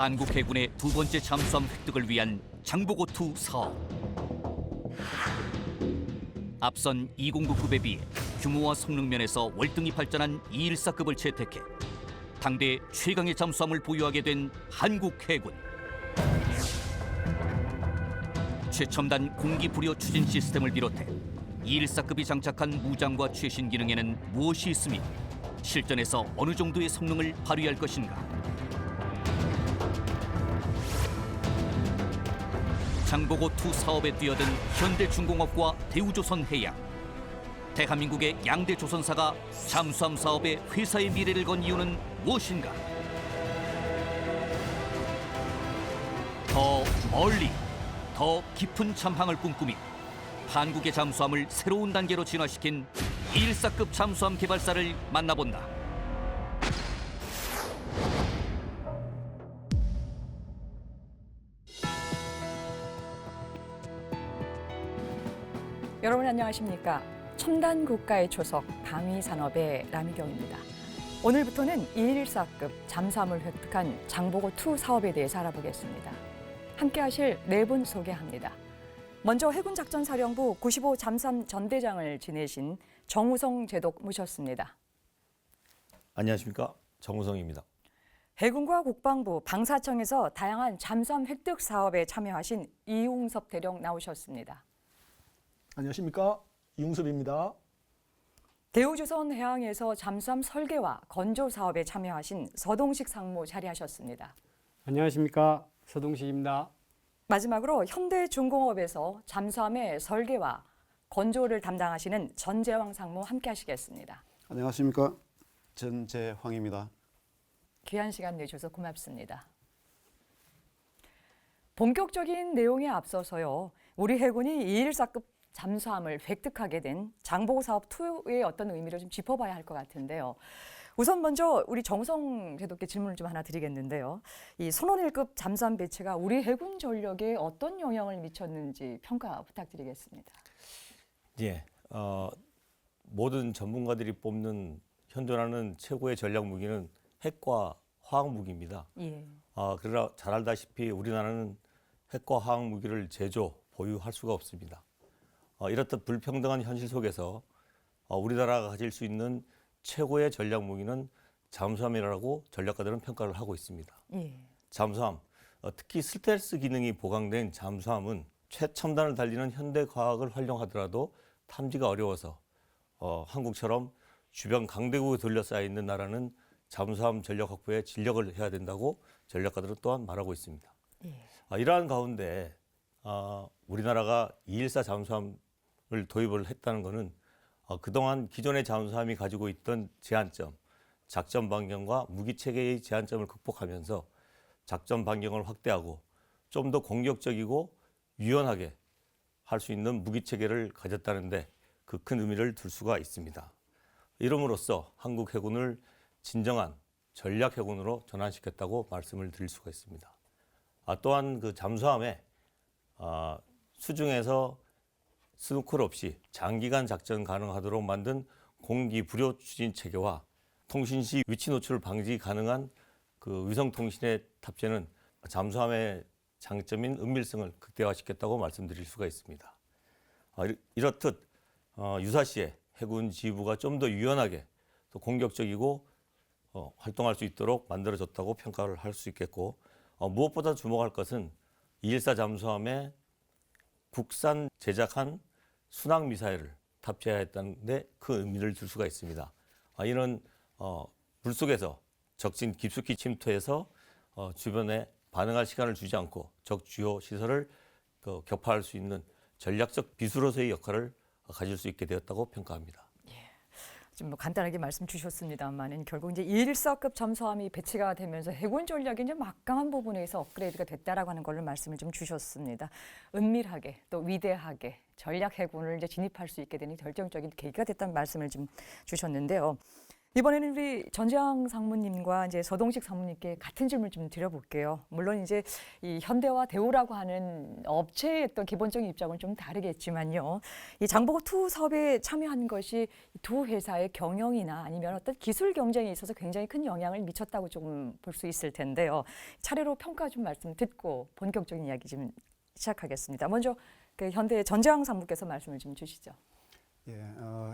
한국 해군의 두 번째 잠수함 획득을 위한 장보고2 사업. 앞선 209급에 비해 규모와 성능 면에서 월등히 발전한 214급을 채택해 당대 최강의 잠수함을 보유하게 된 한국 해군. 최첨단 공기 불여 추진 시스템을 비롯해 214급이 장착한 무장과 최신 기능에는 무엇이 있으며 실전에서 어느 정도의 성능을 발휘할 것인가. 장보고2 사업에 뛰어든 현대중공업과 대우조선해양. 대한민국의 양대 조선사가 잠수함 사업에 회사의 미래를 건 이유는 무엇인가? 더 멀리, 더 깊은 참항을 꿈꾸며 한국의 잠수함을 새로운 단계로 진화시킨 214급 잠수함 개발사를 만나본다. 여러분 안녕하십니까? 첨단 국가의 초석 방위산업의 라미경입니다. 오늘부터는 214급 잠수함을 획득한 장보고2 사업에 대해서 알아보겠습니다. 함께 하실 네 분 소개합니다. 먼저 해군작전사령부 95 잠수함 전대장을 지내신 정우성 제독 모셨습니다. 안녕하십니까? 정우성입니다. 해군과 국방부, 방사청에서 다양한 잠수함 획득 사업에 참여하신 이웅섭 대령 나오셨습니다. 안녕하십니까? 이웅섭입니다. 대우조선해양에서 잠수함 설계와 건조 사업에 참여하신 서동식 상무 자리하셨습니다. 안녕하십니까? 서동식입니다. 마지막으로 현대중공업에서 잠수함의 설계와 건조를 담당하시는 전재왕 상무 함께 하시겠습니다. 안녕하십니까? 전재황입니다. 귀한 시간 내주셔서 고맙습니다. 본격적인 내용에 앞서서요. 우리 해군이 214급 잠수함을 획득하게 된 장보고 사업 2의 어떤 의미를 좀 짚어봐야 할 것 같은데요. 우선 먼저 우리 정우성 제독께 질문을 좀 하나 드리겠는데요. 이 선원1급 잠수함 배치가 우리 해군 전력에 어떤 영향을 미쳤는지 평가 부탁드리겠습니다. 예, 모든 전문가들이 뽑는 현존하는 최고의 전략 무기는 핵과 화학 무기입니다. 예. 그러나 잘 알다시피 우리나라는 핵과 화학 무기를 제조, 보유할 수가 없습니다. 이렇듯 불평등한 현실 속에서 우리나라가 가질 수 있는 최고의 전략 무기는 잠수함이라고 전략가들은 평가를 하고 있습니다. 예. 잠수함, 특히 스텔스 기능이 보강된 잠수함은 최첨단을 달리는 현대 과학을 활용하더라도 탐지가 어려워서 한국처럼 주변 강대국에 둘러싸여 있는 나라는 잠수함 전력 확보에 진력을 해야 된다고 전략가들은 또한 말하고 있습니다. 예. 이러한 가운데 우리나라가 214 잠수함을 도입을 했다는 것은 그동안 기존의 잠수함이 가지고 있던 제한점, 작전 반경과 무기 체계의 제한점을 극복하면서 작전 반경을 확대하고 좀 더 공격적이고 유연하게 할 수 있는 무기 체계를 가졌다는데 그 큰 의미를 둘 수가 있습니다. 이름으로써 한국 해군을 진정한 전략 해군으로 전환시켰다고 말씀을 드릴 수가 있습니다. 또한 그 잠수함에 수중에서 스노클 없이 장기간 작전 가능하도록 만든 공기 불요 추진 체계와 통신 시 위치 노출 방지 가능한 그 위성 통신의 탑재는 잠수함의 장점인 은밀성을 극대화시켰다고 말씀드릴 수가 있습니다. 이렇듯 유사시에 해군 지휘부가 좀 더 유연하게 또 공격적이고 활동할 수 있도록 만들어졌다고 평가를 할 수 있겠고 무엇보다 주목할 것은 214 잠수함에 국산 제작한 순항 미사일을 탑재했다는데 그 의미를 줄 수가 있습니다. 이는 물속에서 적진 깊숙이 침투해서 주변에 반응할 시간을 주지 않고 적 주요 시설을 격파할 수 있는 전략적 비수로서의 역할을 가질 수 있게 되었다고 평가합니다. 지금 뭐 간단하게 말씀 주셨습니다만은 결국 이제 214급 잠수함이 배치가 되면서 해군 전략이 이제 막강한 부분에서 업그레이드가 됐다라고 하는 걸로 말씀을 좀 주셨습니다. 은밀하게 또 위대하게 전략 해군을 이제 진입할 수 있게 되는 결정적인 계기가 됐다는 말씀을 좀 주셨는데요. 이번에는 우리 전재앙 상무님과 이제 서동식 상무님께 같은 질문 좀 드려볼게요. 물론 이제 이 현대와 대우라고 하는 업체의 어떤 기본적인 입장은 좀 다르겠지만요. 이 장보고2 사업에 참여한 것이 두 회사의 경영이나 아니면 어떤 기술 경쟁에 있어서 굉장히 큰 영향을 미쳤다고 조금 볼 수 있을 텐데요. 차례로 평가 좀 말씀 듣고 본격적인 이야기 좀 시작하겠습니다. 먼저 그 현대의 전재앙 상무께서 말씀을 좀 주시죠. 예,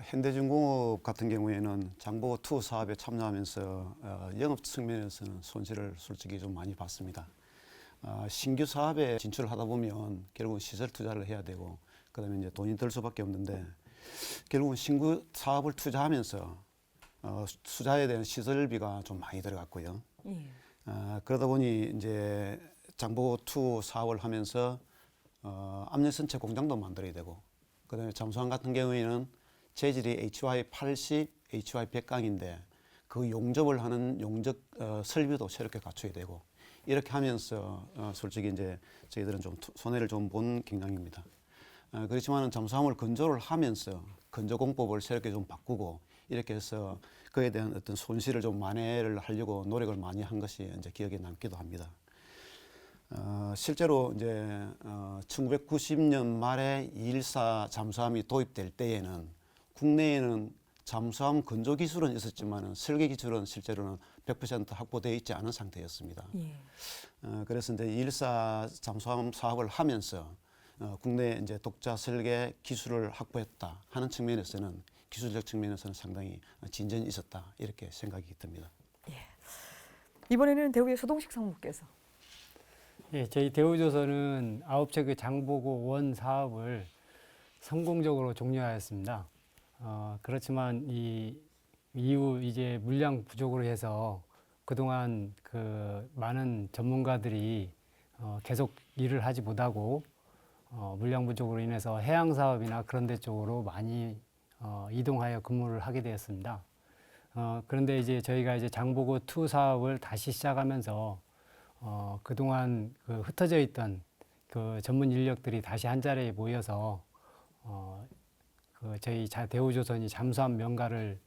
현대중공업 같은 경우에는 장보고2 사업에 참여하면서 영업 측면에서는 손실을 솔직히 좀 많이 봤습니다. 신규 사업에 진출을 하다 보면 결국은 시설 투자를 해야 되고 그다음에 이제 돈이 들 수밖에 없는데 결국은 신규 사업을 투자하면서 투자에 대한 시설비가 좀 많이 들어갔고요. 예. 그러다 보니 이제 장보고2 사업을 하면서 압력선체 공장도 만들어야 되고 그다음에 잠수함 같은 경우에는 재질이 HY80, HY100강인데 그 용접을 하는 용접 설비도 새롭게 갖춰야 되고 이렇게 하면서 솔직히 이제 저희들은 좀 손해를 좀 본 경향입니다. 그렇지만은 잠수함을 건조를 하면서 건조 공법을 새롭게 좀 바꾸고 이렇게 해서 그에 대한 어떤 손실을 좀 만회를 하려고 노력을 많이 한 것이 이제 기억에 남기도 합니다. 실제로 이제 1990년 말에 214 잠수함이 도입될 때에는 국내에는 잠수함 건조 기술은 있었지만은 설계 기술은 실제로는 100% 확보되어 있지 않은 상태였습니다. 예. 그래서 이제 214 잠수함 사업을 하면서 국내 이제 독자 설계 기술을 확보했다 하는 측면에서는 기술적 측면에서는 상당히 진전이 있었다 이렇게 생각이 듭니다. 이번에는 대우의 서동식 상무께서. 예, 저희 대우조선은 9차 그 장보고 1 사업을 성공적으로 종료하였습니다. 그렇지만 이 이후 이제 물량 부족으로 해서 그동안 그 많은 전문가들이 계속 일을 하지 못하고 물량 부족으로 인해서 해양 사업이나 그런 데 쪽으로 많이 이동하여 근무를 하게 되었습니다. 그런데 이제 저희가 이제 장보고2 사업을 다시 시작하면서 그동안 그 흩어져 있던 그 전문 인력들이 다시 한 자리에 모여서 그 저희 대우조선이 잠수함 명가를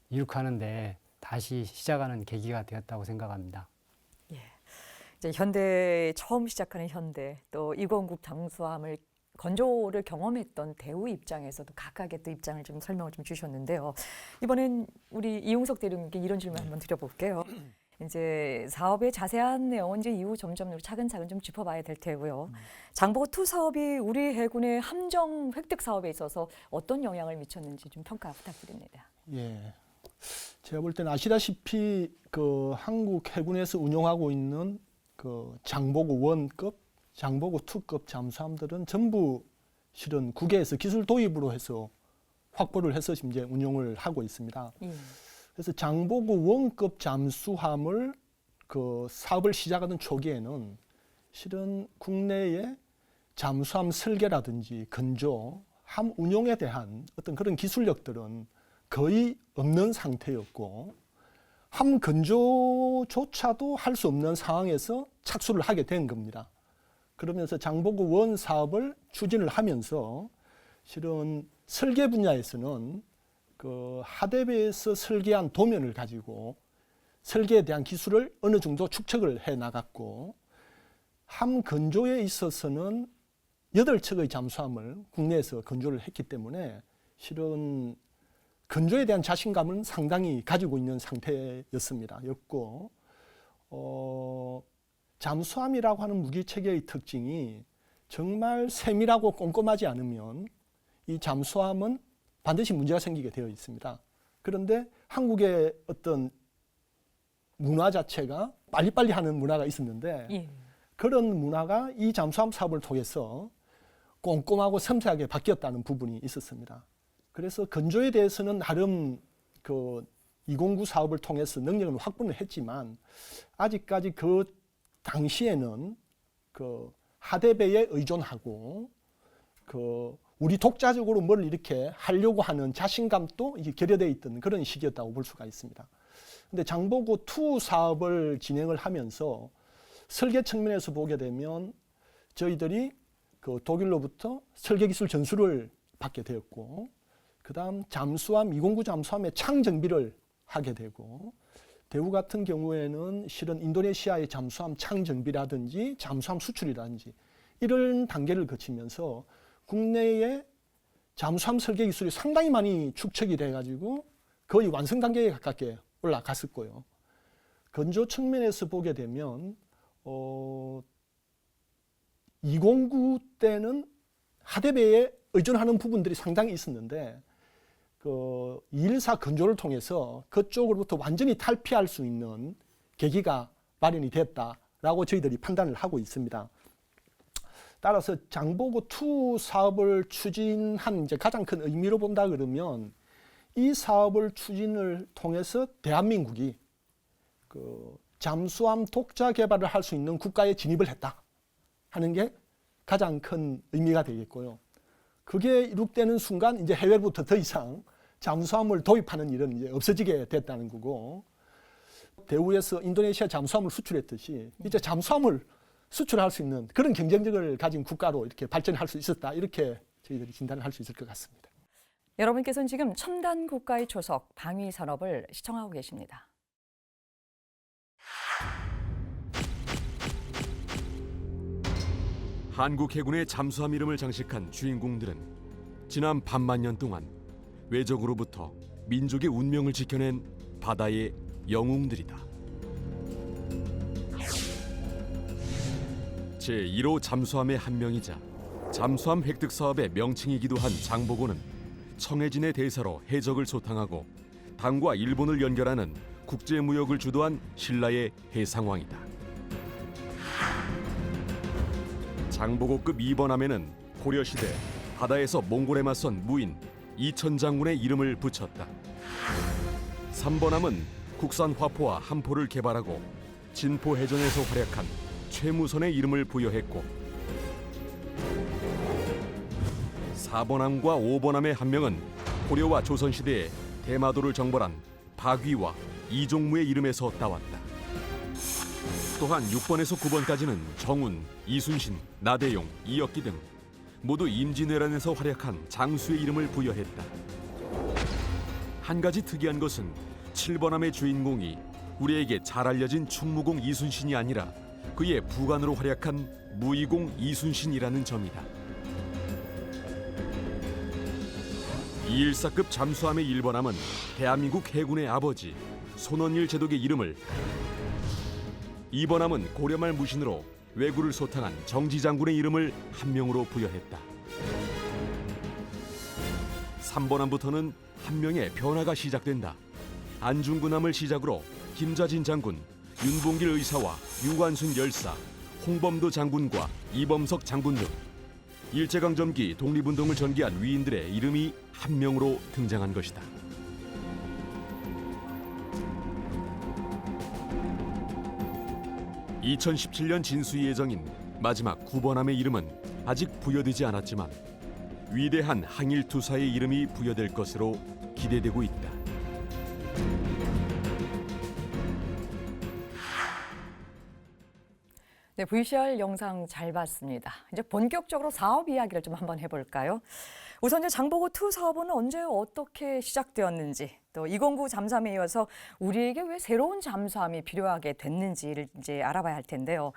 이룩하는데 다시 시작하는 계기가 되었다고 생각합니다. 이제 현대 처음 시작하는 현대 또 209 잠수함을 건조를 경험했던 대우 입장에서도 각각의 또 입장을 좀 설명을 좀 주셨는데요. 이번엔 우리 이용석 대리님께 이런 질문 한번 드려볼게요. 이제 사업의 자세한 내용은 이제 이후 점점 차근차근 좀 짚어봐야 될 테고요. 장보고2 사업이 우리 해군의 함정 획득 사업에 있어서 어떤 영향을 미쳤는지 좀 평가 부탁드립니다. 예. 제가 볼 때는 아시다시피 그 한국 해군에서 운용하고 있는 그 장보고 1급, 장보고 2급 잠수함들은 전부 실은 국외에서 기술 도입으로 해서 확보를 해서 지금 이제 운용을 하고 있습니다. 예. 그래서 장보고 1급 잠수함을 그 사업을 시작하던 초기에는 실은 국내에 잠수함 설계라든지 건조, 함 운용에 대한 어떤 그런 기술력들은 거의 없는 상태였고 함 건조조차도 할 수 없는 상황에서 착수를 하게 된 겁니다. 그러면서 장보고 1 사업을 추진을 하면서 실은 설계 분야에서는 그 하대배에서 설계한 도면을 가지고 설계에 대한 기술을 어느 정도 축적을 해 나갔고 함 건조에 있어서는 8척의 잠수함을 국내에서 건조를 했기 때문에 실은 건조에 대한 자신감은 상당히 가지고 있는 상태였습니다. 였고 잠수함이라고 하는 무기체계의 특징이 정말 세밀하고 꼼꼼하지 않으면 이 잠수함은 반드시 문제가 생기게 되어 있습니다. 그런데 한국의 어떤 문화 자체가 빨리빨리 하는 문화가 있었는데 예. 그런 문화가 이 잠수함 사업을 통해서 꼼꼼하고 섬세하게 바뀌었다는 부분이 있었습니다. 그래서 건조에 대해서는 나름 그 209 사업을 통해서 능력을 확보는 했지만 아직까지 그 당시에는 그 하대배에 의존하고 그 우리 독자적으로 뭘 이렇게 하려고 하는 자신감도 이게 결여되어 있던 그런 시기였다고 볼 수가 있습니다. 근데 장보고 2 사업을 진행을 하면서 설계 측면에서 보게 되면 저희들이 그 독일로부터 설계 기술 전수를 받게 되었고 그다음 잠수함 209 잠수함의 창 정비를 하게 되고 대우 같은 경우에는 실은 인도네시아의 잠수함 창정비라든지 잠수함 수출이라든지 이런 단계를 거치면서 국내에 잠수함 설계 기술이 상당히 많이 축적이 돼가지고 거의 완성 단계에 가깝게 올라갔었고요. 건조 측면에서 보게 되면 209 때는 하대배에 의존하는 부분들이 상당히 있었는데 214 건조를 통해서 그쪽으로부터 완전히 탈피할 수 있는 계기가 마련이 됐다라고 저희들이 판단을 하고 있습니다. 따라서 장보고2 사업을 추진한 이제 가장 큰 의미로 본다 그러면 이 사업을 추진을 통해서 대한민국이 잠수함 독자 개발을 할 수 있는 국가에 진입을 했다 하는 게 가장 큰 의미가 되겠고요. 그게 이룩되는 순간 이제 해외로부터 더 이상 잠수함을 도입하는 일은 이제 없어지게 됐다는 거고, 대우에서 인도네시아 잠수함을 수출했듯이 이제 잠수함을 수출할 수 있는 그런 경쟁력을 가진 국가로 이렇게 발전할 수 있었다, 이렇게 저희들이 진단을 할 수 있을 것 같습니다. 여러분께서는 지금 첨단 국가의 초석 방위 산업을 시청하고 계십니다. 한국 해군의 잠수함 이름을 장식한 주인공들은 지난 반만 년 동안 외적으로부터 민족의 운명을 지켜낸 바다의 영웅들이다. 제1호 잠수함의 한 명이자 잠수함 획득 사업의 명칭이기도 한 장보고는 청해진의 대사로 해적을 소탕하고 당과 일본을 연결하는 국제무역을 주도한 신라의 해상왕이다. 장보고급 2번함에는 고려시대 바다에서 몽골에 맞선 무인 이천장군의 이름을 붙였다. 3번함은 국산 화포와 함포를 개발하고 진포 해전에서 활약한 최무선의 이름을 부여했고, 4번함과 5번함의 한 명은 고려와 조선시대에 대마도를 정벌한 박위와 이종무의 이름에서 따왔다. 또한 6번에서 9번까지는 정운, 이순신, 나대용, 이역기 등 모두 임진왜란에서 활약한 장수의 이름을 부여했다. 한 가지 특이한 것은 7번함의 주인공이 우리에게 잘 알려진 충무공 이순신이 아니라 그의 부관으로 활약한 무의공 이순신이라는 점이다. 214급 잠수함의 1번함은 대한민국 해군의 아버지 손원일 제독의 이름을, 2번함은 고려말 무신으로 왜구를 소탕한 정지장군의 이름을 한 명으로 부여했다. 3번함부터는 한 명의 변화가 시작된다. 안중근함을 시작으로 김좌진 장군, 윤봉길 의사와 유관순 열사, 홍범도 장군과 이범석 장군 등 일제강점기 독립운동을 전개한 위인들의 이름이 한 명으로 등장한 것이다. (2017년) 진수 예정인 마지막 9번함의 이름은 아직 부여되지 않았지만 위대한 항일투사의 이름이 부여될 것으로 기대되고 있다. 네, VCR 영상 잘 봤습니다. 이제 본격적으로 사업 이야기를 좀 한번 해볼까요? 우선 이제 장보고2 사업은 언제 어떻게 시작되었는지, 또 209 잠수함에 이어서 우리에게 왜 새로운 잠수함이 필요하게 됐는지를 이제 알아봐야 할 텐데요.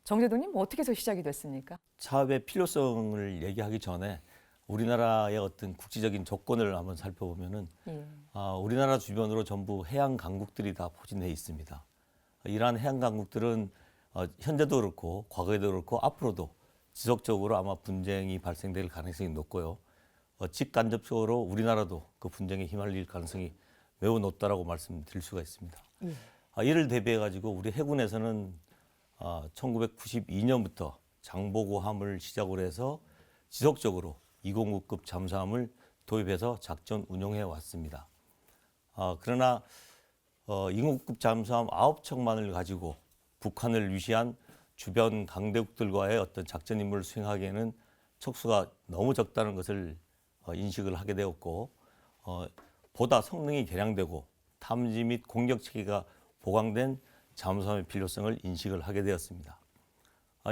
정 제도님, 어떻게 해서 시작이 됐습니까? 사업의 필요성을 얘기하기 전에 우리나라의 어떤 국지적인 조건을 한번 살펴보면은 우리나라 주변으로 전부 해양 강국들이 다 포진해 있습니다. 이러한 해양 강국들은 현재도 그렇고 과거에도 그렇고 앞으로도 지속적으로 아마 분쟁이 발생될 가능성이 높고요. 직간접적으로 우리나라도 그 분쟁에 휘말릴 가능성이 매우 높다라고 말씀드릴 수가 있습니다. 이를 대비해 가지고 우리 해군에서는 1992년부터 장보고함을 시작으로 해서 지속적으로 209급 잠수함을 도입해서 작전 운용해 왔습니다. 그러나 209급 잠수함 9척만을 가지고 북한을 위시한 주변 강대국들과의 어떤 작전 임무를 수행하기에는 척수가 너무 적다는 것을 인식을 하게 되었고, 보다 성능이 개량되고 탐지 및 공격 체계가 보강된 잠수함의 필요성을 인식을 하게 되었습니다.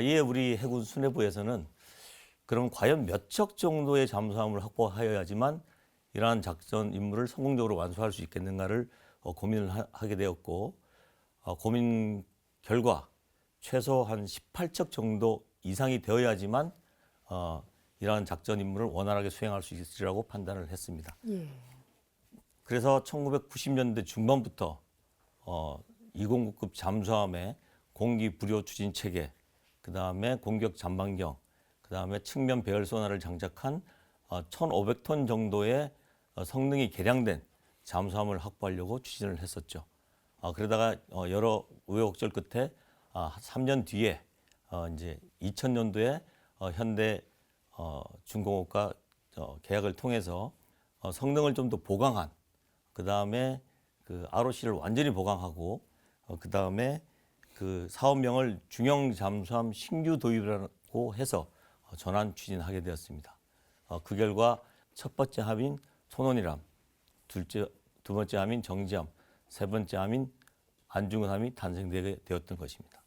이에 우리 해군 수뇌부에서는 그럼 과연 몇 척 정도의 잠수함을 확보하여야지만 이러한 작전 임무를 성공적으로 완수할 수 있겠는가를 고민을 하게 되었고 고민 결과 최소 한 18척 정도 이상이 되어야지만 이러한 작전 임무를 원활하게 수행할 수 있으리라고 판단을 했습니다. 예. 그래서 1990년대 중반부터 209급 잠수함의 공기 불요 추진 체계, 그 다음에 공격 잠방경, 그 다음에 측면 배열 소나를 장착한 1,500톤 정도의 성능이 개량된 잠수함을 확보하려고 추진을 했었죠. 그러다가 여러 우여곡절 끝에 3년 뒤에 이제 2000년도에 현대 중공업과 계약을 통해서 성능을 좀 더 보강한, 그 다음에 그 ROC를 완전히 보강하고 그 다음에 그 사업명을 중형 잠수함 신규 도입이라고 해서 전환 추진하게 되었습니다. 그 결과 첫 번째 함인 손원이람, 두 번째 함인 정지함, 세 번째 함인 안중근함이 탄생되게 되었던 것입니다.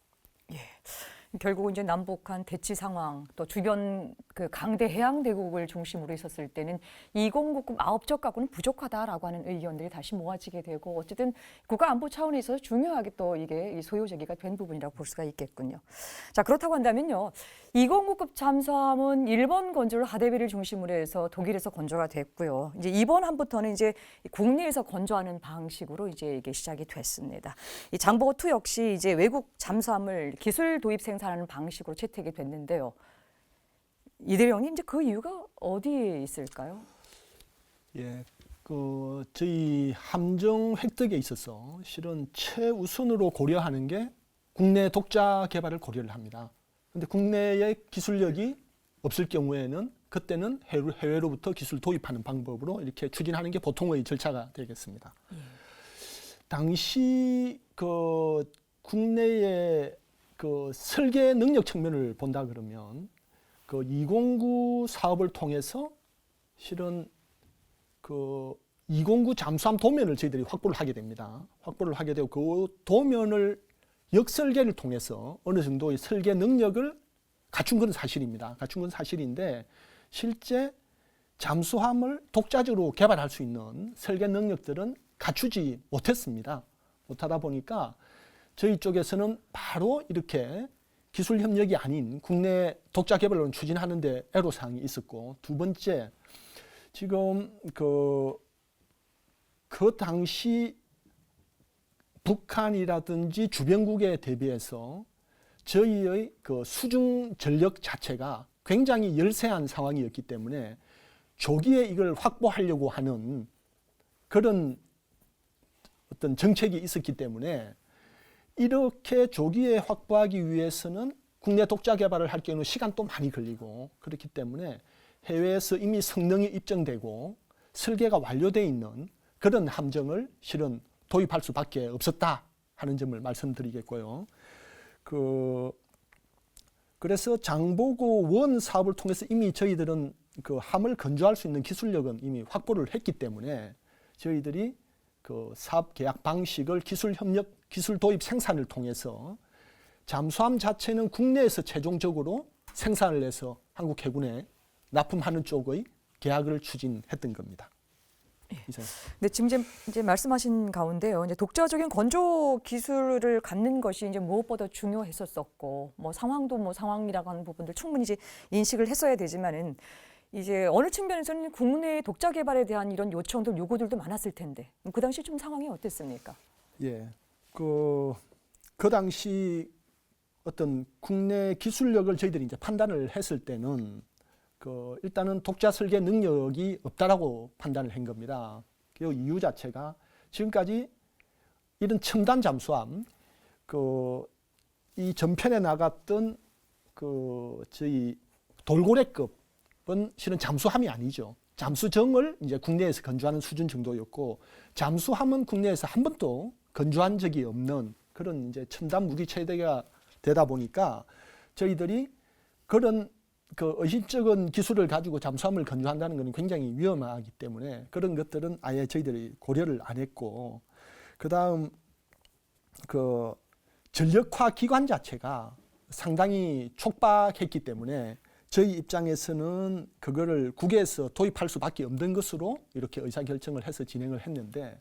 결국 이제 남북한 대치 상황, 또 주변 그 강대 해양 대국을 중심으로 있었을 때는 209급 9척 갖고는 부족하다라고 하는 의견들이 다시 모아지게 되고, 어쨌든 국가 안보 차원에 있어서 중요하게 또 이게 소요 제기가 된 부분이라고 볼 수가 있겠군요. 자, 그렇다고 한다면요, 209급 잠수함은 일본 건조를 하대비를 중심으로 해서 독일에서 건조가 됐고요. 이제 이번 함부터는 이제 국내에서 건조하는 방식으로 이제 이게 시작이 됐습니다. 이 장보고 2 역시 이제 외국 잠수함을 기술 도입 생산하는 방식으로 채택이 됐는데요. 이대령님, 이제 그 이유가 어디에 있을까요? 예, 저희 함정 획득에 있어서 실은 최우선으로 고려하는 게 국내 독자 개발을 고려를 합니다. 그런데 국내의 기술력이 없을 경우에는 그때는 해외로부터 기술 도입하는 방법으로 이렇게 추진하는 게 보통의 절차가 되겠습니다. 당시 국내의 설계 능력 측면을 본다 그러면 209 사업을 통해서 실은 209 잠수함 도면을 저희들이 확보를 하게 됩니다. 확보를 하게 되고 그 도면을 역설계를 통해서 어느 정도의 설계 능력을 갖춘 건 사실입니다. 갖춘 건 사실인데 실제 잠수함을 독자적으로 개발할 수 있는 설계 능력들은 갖추지 못했습니다. 못하다 보니까 저희 쪽에서는 바로 이렇게 기술 협력이 아닌 국내 독자 개발론을 추진하는 데 애로사항이 있었고, 두 번째, 지금 그 당시 북한이라든지 주변국에 대비해서 저희의 수중 전력 자체가 굉장히 열세한 상황이었기 때문에 조기에 이걸 확보하려고 하는 그런 어떤 정책이 있었기 때문에 이렇게 조기에 확보하기 위해서는 국내 독자 개발을 할 경우는 시간도 많이 걸리고, 그렇기 때문에 해외에서 이미 성능이 입증되고 설계가 완료되어 있는 그런 함정을 실은 도입할 수밖에 없었다 하는 점을 말씀드리겠고요. 그래서 장보고 원 사업을 통해서 이미 저희들은 함을 건조할 수 있는 기술력은 이미 확보를 했기 때문에 저희들이 사업 계약 방식을 기술 협력, 기술 도입 생산을 통해서 잠수함 자체는 국내에서 최종적으로 생산을 해서 한국 해군에 납품하는 쪽의 계약을 추진했던 겁니다. 네, 지금 이제 말씀하신 가운데요, 이제 독자적인 건조 기술을 갖는 것이 이제 무엇보다 중요했었고, 뭐 상황도 뭐 상황이라고 하는 부분들 충분히 이제 인식을 했어야 되지만은, 이제 어느 측면에서는 국내 독자 개발에 대한 이런 요청들, 요구들도 많았을 텐데, 그 당시 좀 상황이 어땠습니까? 예, 그 당시 어떤 국내 기술력을 저희들이 이제 판단을 했을 때는 일단은 독자 설계 능력이 없다라고 판단을 한 겁니다. 그 이유 자체가 지금까지 이런 첨단 잠수함, 이 전편에 나갔던 저희 돌고래급은 실은 잠수함이 아니죠. 잠수정을 이제 국내에서 건조하는 수준 정도였고, 잠수함은 국내에서 한 번도 건조한 적이 없는 그런 이제 첨단 무기 체계가 되다 보니까 저희들이 그런 의식적인 기술을 가지고 잠수함을 건조한다는 것은 굉장히 위험하기 때문에 그런 것들은 아예 저희들이 고려를 안 했고, 그다음 전력화 기관 자체가 상당히 촉박했기 때문에 저희 입장에서는 그거를 국외에서 도입할 수밖에 없는 것으로 이렇게 의사결정을 해서 진행을 했는데,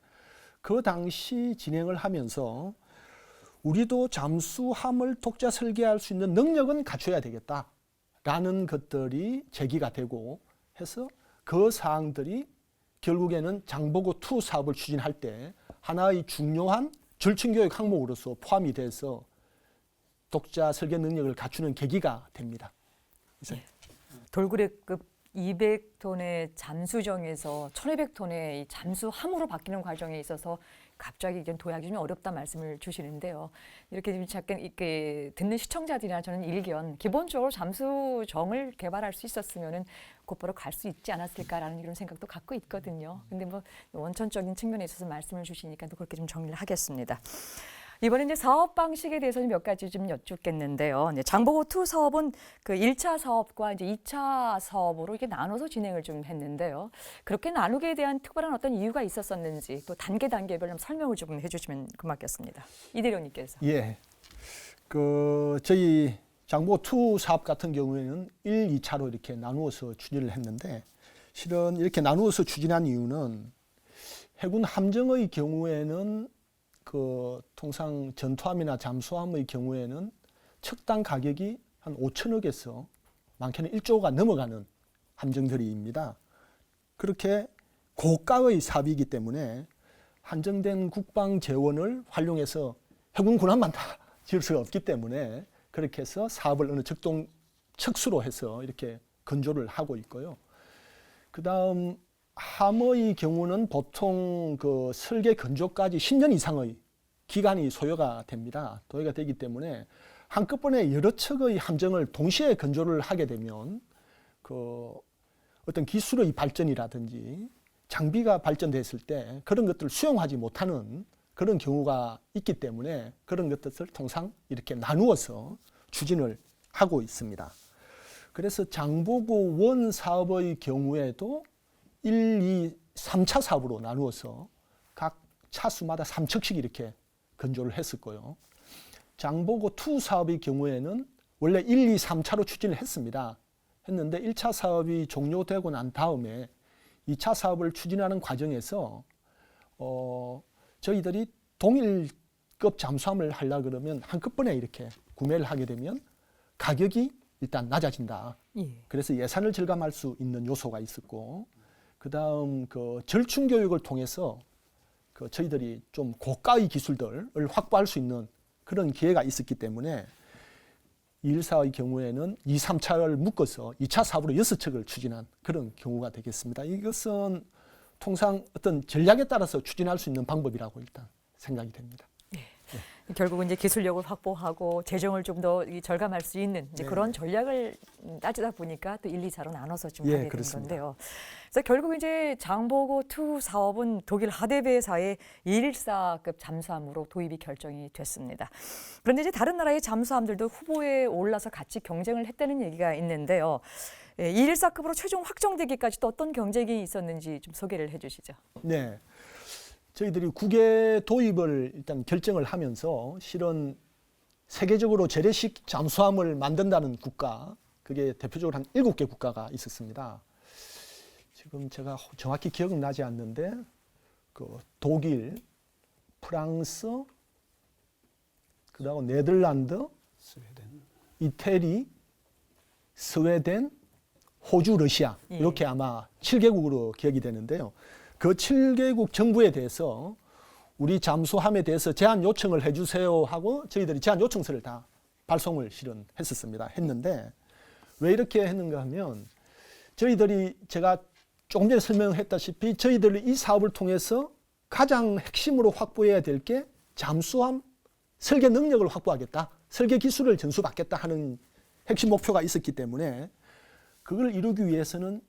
그 당시 진행을 하면서 우리도 잠수함을 독자 설계할 수 있는 능력은 갖춰야 되겠다라는 것들이 제기가 되고 해서 그 사항들이 결국에는 장보고2 사업을 추진할 때 하나의 중요한 절충교육 항목으로서 포함이 돼서 독자 설계 능력을 갖추는 계기가 됩니다. 예. 돌고래급 200톤의 잠수정에서 1200톤의 잠수함으로 바뀌는 과정에 있어서 갑자기 이제 도약이 좀 어렵다 말씀을 주시는데요. 이렇게 좀 잠깐 이렇게 듣는 시청자들이나 저는 일견 기본적으로 잠수정을 개발할 수 있었으면은 곧바로 갈 수 있지 않았을까라는 이런 생각도 갖고 있거든요. 근데 뭐 원천적인 측면에 있어서 말씀을 주시니까 또 그렇게 좀 정리를 하겠습니다. 이번에 이제 사업 방식에 대해서 몇 가지 좀 여쭙겠는데요. 이제 장보고2 사업은 그 1차 사업과 이제 2차 사업으로 이게 나눠서 진행을 좀 했는데요. 그렇게 나누게 대한 특별한 어떤 이유가 있었었는지 또 단계별로 설명을 좀 해주시면 고맙겠습니다. 이 대령님께서. 예, 저희 장보고2 사업 같은 경우에는 1, 2차로 이렇게 나누어서 추진을 했는데 실은 이렇게 나누어서 추진한 이유는 해군 함정의 경우에는 통상 전투함이나 잠수함의 경우에는 척당 가격이 한 5천억에서 많게는 1조가 넘어가는 함정들입니다. 그렇게 고가의 사업이기 때문에 한정된 국방 재원을 활용해서 해군 군함만 다 지을 수가 없기 때문에 그렇게 해서 사업을 어느 적정 척수로 해서 이렇게 건조를 하고 있고요. 그 다음 함의 경우는 보통 그 설계 건조까지 10년 이상의 기간이 소요가 됩니다. 도래가 되기 때문에 한꺼번에 여러 척의 함정을 동시에 건조를 하게 되면 어떤 기술의 발전이라든지 장비가 발전됐을 때 그런 것들을 수용하지 못하는 그런 경우가 있기 때문에 그런 것들을 통상 이렇게 나누어서 추진을 하고 있습니다. 그래서 장보고 1 사업의 경우에도 1, 2, 3차 사업으로 나누어서 각 차수마다 3척씩 이렇게 건조를 했었고요. 장보고2 사업의 경우에는 원래 1, 2, 3차로 추진을 했습니다. 했는데 1차 사업이 종료되고 난 다음에 2차 사업을 추진하는 과정에서 저희들이 동일급 잠수함을 하려고 그러면 한꺼번에 이렇게 구매를 하게 되면 가격이 일단 낮아진다. 그래서 예산을 절감할 수 있는 요소가 있었고 그다음 절충 교육을 통해서 저희들이 좀 고가의 기술들을 확보할 수 있는 그런 기회가 있었기 때문에 214의 경우에는 2, 3차를 묶어서 2차 사업으로 6척을 추진한 그런 경우가 되겠습니다. 이것은 통상 어떤 전략에 따라서 추진할 수 있는 방법이라고 일단 생각이 됩니다. 결국은 이제 기술력을 확보하고 재정을 좀 더 절감할 수 있는 이제 그런 전략을 따지다 보니까 또 1, 2차로 나눠서 좀 하게 된 건데요. 그래서 결국 이제 장보고2 사업은 독일 하데베사의 214급 잠수함으로 도입이 결정이 됐습니다. 그런데 이제 다른 나라의 잠수함들도 후보에 올라서 같이 경쟁을 했다는 얘기가 있는데요. 214급으로 최종 확정되기까지 또 어떤 경쟁이 있었는지 좀 소개를 해주시죠. 네. 저희들이 국외 도입을 일단 결정을 하면서 실은 세계적으로 재래식 잠수함을 만든다는 국가, 그게 대표적으로 한 7개 국가가 있었습니다. 지금 제가 정확히 기억은 나지 않는데 독일, 프랑스, 그다음 네덜란드, 이태리, 스웨덴, 호주, 러시아 이렇게 아마 7개국으로 기억이 되는데요. 그 7개국 정부에 대해서 우리 잠수함에 대해서 제안 요청을 해주세요 하고 저희들이 제안 요청서를 다 발송을 실은 했는데 왜 이렇게 했는가 하면 저희들이 제가 조금 전에 설명했다시피 저희들이 이 사업을 통해서 가장 핵심으로 확보해야 될 게 잠수함 설계 능력을 확보하겠다, 설계 기술을 전수받겠다 하는 핵심 목표가 있었기 때문에 그걸 이루기 위해서는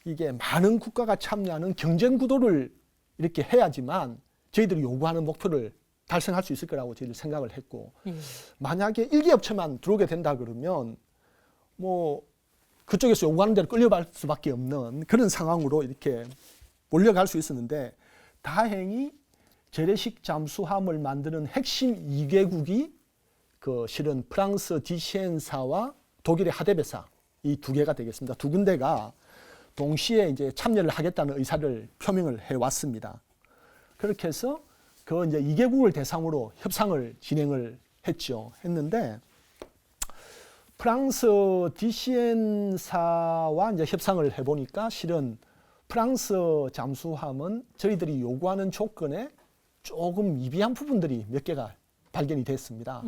이게 많은 국가가 참여하는 경쟁 구도를 이렇게 해야지만 저희들이 요구하는 목표를 달성할 수 있을 거라고 저희들 생각을 했고 만약에 일개업체만 들어오게 된다 그러면 뭐 그쪽에서 요구하는 대로 끌려갈 수밖에 없는 그런 상황으로 이렇게 몰려갈 수 있었는데 다행히 재래식 잠수함을 만드는 핵심 2개국이 실은 프랑스 디시엔사와 독일의 하데베사 이 2개가 되겠습니다. 2 군데가 동시에 이제 참여를 하겠다는 의사를 표명을 해왔습니다. 그렇게 해서 그 이제 2개국을 대상으로 협상을 진행을 했는데 프랑스 디시엔사와 이제 협상을 해보니까 실은 프랑스 잠수함은 저희들이 요구하는 조건에 조금 미비한 부분들이 몇 개가 발견이 됐습니다.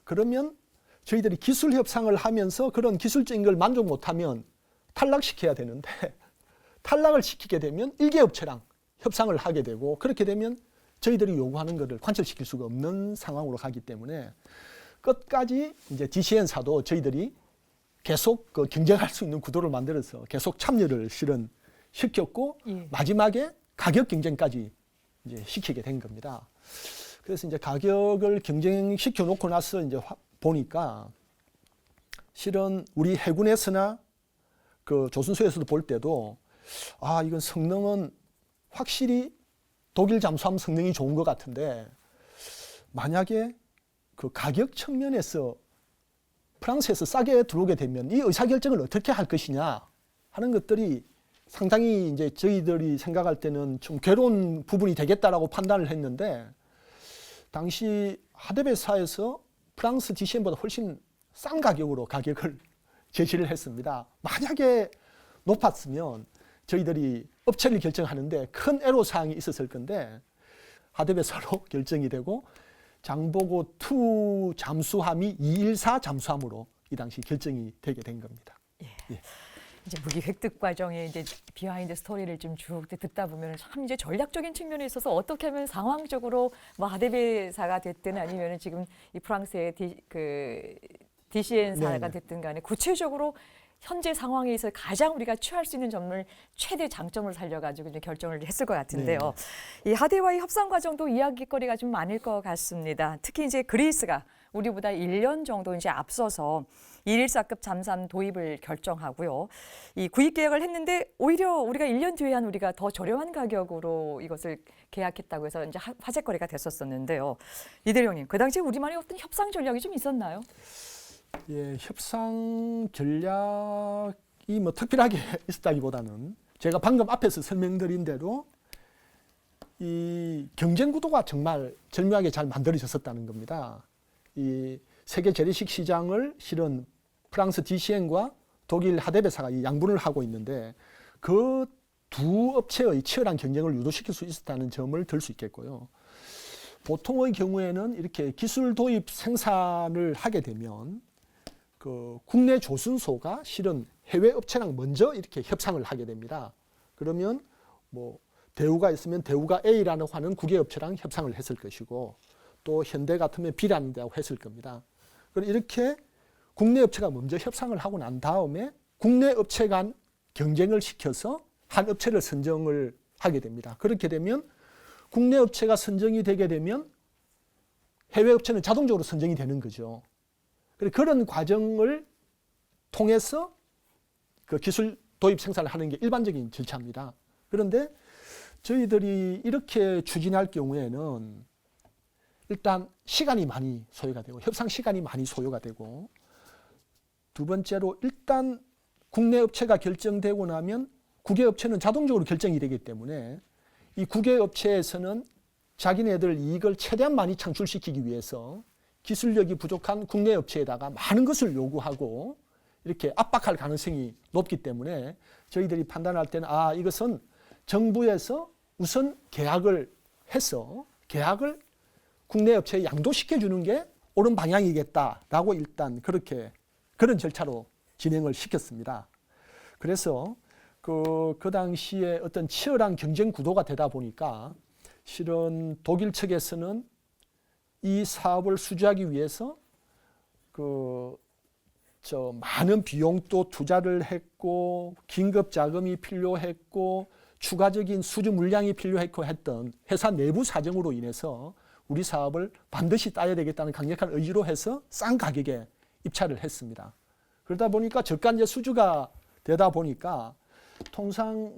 그러면 저희들이 기술 협상을 하면서 그런 기술적인 걸 만족 못하면 탈락시켜야 되는데 탈락을 시키게 되면 1개 업체랑 협상을 하게 되고 그렇게 되면 저희들이 요구하는 것을 관철시킬 수가 없는 상황으로 가기 때문에 끝까지 이제 디시엔사도 저희들이 계속 그 경쟁할 수 있는 구도를 만들어서 계속 참여를 실은 시켰고 마지막에 가격 경쟁까지 이제 시키게 된 겁니다. 그래서 이제 가격을 경쟁시켜 놓고 나서 이제 보니까 실은 우리 해군에서나 그 조선소에서도 볼 때도 아, 이건 성능은 확실히 독일 잠수함 성능이 좋은 것 같은데 만약에 그 가격 측면에서 프랑스에서 싸게 들어오게 되면 이 의사결정을 어떻게 할 것이냐 하는 것들이 상당히 이제 저희들이 생각할 때는 좀 괴로운 부분이 되겠다라고 판단을 했는데 당시 하데베사에서 프랑스 디시엔보다 훨씬 싼 가격으로 가격을 제시를 했습니다. 만약에 높았으면 저희들이 업체를 결정하는데 큰 애로사항이 있었을 건데 하데베사로 결정이 되고 장보고2 잠수함이 214 잠수함으로 이 당시 결정이 되게 된 겁니다. 예. 이제 무기 획득 과정의 이제 비하인드 스토리를 좀 쭉 듣다 보면 참 이제 전략적인 측면에 있어서 어떻게 하면 상황적으로 뭐 하데베사가 됐든 아니면 지금 이 프랑스의 디시엔사가 됐든 간에 구체적으로 현재 상황에서 가장 우리가 취할 수 있는 점을 최대 장점을 살려가지고 이제 결정을 했을 것 같은데요. 이 하데와의 협상 과정도 이야기거리가 좀 많을 것 같습니다. 특히 이제 그리스가 우리보다 1년 정도 이제 앞서서 114급 잠수함 도입을 결정하고요. 이 구입 계약을 했는데 오히려 우리가 1년 뒤에 한 우리가 더 저렴한 가격으로 이것을 계약했다고 해서 이제 화제거리가 됐었는데요. 이 대령님, 그 당시에 우리만의 어떤 협상 전략이 좀 있었나요? 예, 협상 전략이 뭐 특별하게 있었다기보다는 제가 방금 앞에서 설명드린 대로 이 경쟁 구도가 정말 절묘하게 잘 만들어졌었다는 겁니다. 이 세계 재래식 시장을 실은 프랑스 디시엔과 독일 하데베사가 이 양분을 하고 있는데 그 두 업체의 치열한 경쟁을 유도시킬 수 있었다는 점을 들 수 있겠고요. 보통의 경우에는 이렇게 기술 도입 생산을 하게 되면 그 국내 조선소가 실은 해외 업체랑 먼저 이렇게 협상을 하게 됩니다. 그러면 뭐 대우가 있으면 대우가 A라고 하는 국외 업체랑 협상을 했을 것이고 또 현대 같으면 B라는 데하고 했을 겁니다. 그리고 이렇게 국내 업체가 먼저 협상을 하고 난 다음에 국내 업체 간 경쟁을 시켜서 한 업체를 선정을 하게 됩니다. 그렇게 되면 국내 업체가 선정이 되게 되면 해외 업체는 자동적으로 선정이 되는 거죠. 그런 과정을 통해서 그 기술 도입 생산을 하는 게 일반적인 절차입니다. 그런데 저희들이 이렇게 추진할 경우에는 일단 시간이 많이 소요가 되고 협상 시간이 많이 소요가 되고 두 번째로 일단 국내 업체가 결정되고 나면 국외 업체는 자동적으로 결정이 되기 때문에 이 국외 업체에서는 자기네들 이익을 최대한 많이 창출시키기 위해서 기술력이 부족한 국내 업체에다가 많은 것을 요구하고 이렇게 압박할 가능성이 높기 때문에 저희들이 판단할 때는 이것은 정부에서 우선 계약을 해서 계약을 국내 업체에 양도시켜 주는 게 옳은 방향이겠다라고 일단 그런 절차로 진행을 시켰습니다. 그래서 그 당시에 어떤 치열한 경쟁 구도가 되다 보니까 실은 독일 측에서는 이 사업을 수주하기 위해서 많은 비용도 투자를 했고 긴급 자금이 필요했고 추가적인 수주 물량이 필요했고 했던 회사 내부 사정으로 인해서 우리 사업을 반드시 따야 되겠다는 강력한 의지로 해서 싼 가격에 입찰을 했습니다. 그러다 보니까 저가제 수주가 되다 보니까 통상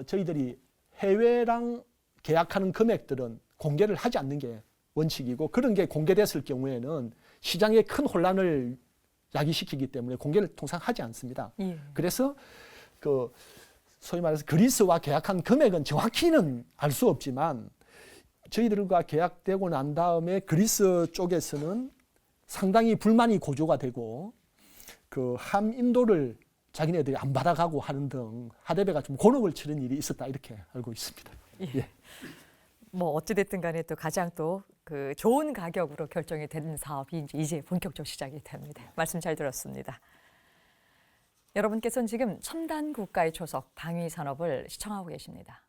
저희들이 해외랑 계약하는 금액들은 공개를 하지 않는 게 원칙이고 그런 게 공개됐을 경우에는 시장에 큰 혼란을 야기시키기 때문에 공개를 통상 하지 않습니다. 그래서 소위 말해서 그리스와 계약한 금액은 정확히는 알 수 없지만 저희들과 계약되고 난 다음에 그리스 쪽에서는 상당히 불만이 고조가 되고 그 함 인도를 자기네들이 안 받아가고 하는 등 하대배가 좀 곤혹을 치른 일이 있었다 이렇게 알고 있습니다. 예. 뭐 어찌됐든 간에 또 가장 또 그 좋은 가격으로 결정이 된 사업이 이제 본격적으로 시작이 됩니다. 말씀 잘 들었습니다. 여러분께서는 지금 첨단 국가의 초석 방위 산업을 시청하고 계십니다.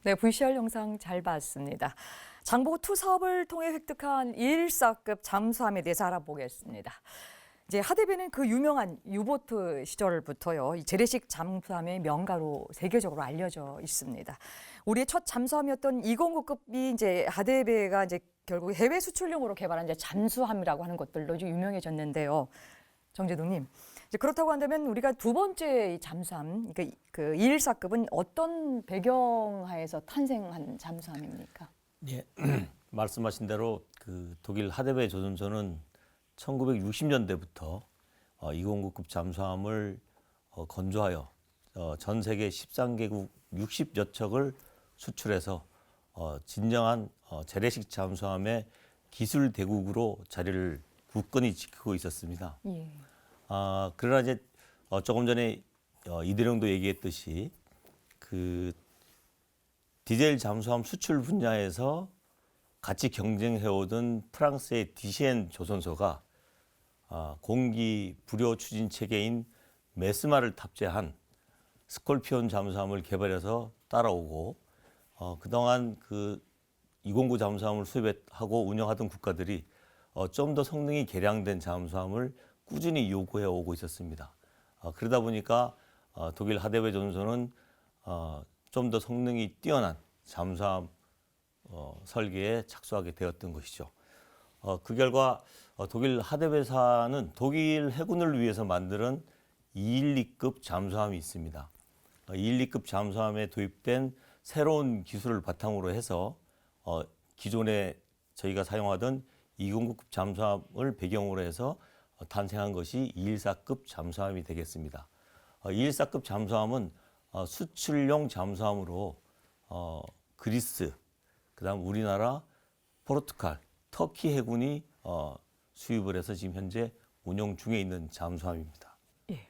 네, VCR 영상 잘 봤습니다. 장보고2 사업을 통해 획득한 214급 잠수함에 대해서 알아보겠습니다. 이제 하대배는 그 유명한 유보트 시절부터요, 이 재래식 잠수함의 명가로 세계적으로 알려져 있습니다. 우리의 첫 잠수함이었던 209급이 이제 하대배가 이제 결국 해외 수출용으로 개발한 이제 잠수함이라고 하는 것들로 좀 유명해졌는데요. 정재동님, 이제 그렇다고 한다면 우리가 두 번째 이 잠수함, 그러니까 그 214급은 어떤 배경하에서 탄생한 잠수함입니까? 예, 말씀하신 대로 그 독일 하대배 조선소는 1960년대부터 209급 잠수함을 건조하여 전 세계 13개국 60여 척을 수출해서 진정한 재래식 잠수함의 기술 대국으로 자리를 굳건히 지키고 있었습니다. 예. 그러나 이제 조금 전에 이대령도 얘기했듯이 그 디젤 잠수함 수출 분야에서 같이 경쟁해오던 프랑스의 디시엔 조선소가 공기 불요 추진 체계인 메스마를 탑재한 스콜피온 잠수함을 개발해서 따라오고 그동안 그 209 잠수함을 수입하고 운영하던 국가들이 좀 더 성능이 개량된 잠수함을 꾸준히 요구해 오고 있었습니다. 그러다 보니까 독일 하대배 조선소는 좀 더 성능이 뛰어난 잠수함 설계에 착수하게 되었던 것이죠. 그 결과 독일 하대배사는 독일 해군을 위해서 만드는 212급 잠수함이 있습니다. 212급 잠수함에 도입된 새로운 기술을 바탕으로 해서 기존에 저희가 사용하던 209급 잠수함을 배경으로 해서 탄생한 것이 214급 잠수함이 되겠습니다. 214급 잠수함은 수출용 잠수함으로 그리스, 그다음 우리나라, 포르투갈, 터키 해군이 수입을 해서 지금 현재 운영 중에 있는 잠수함입니다. 예.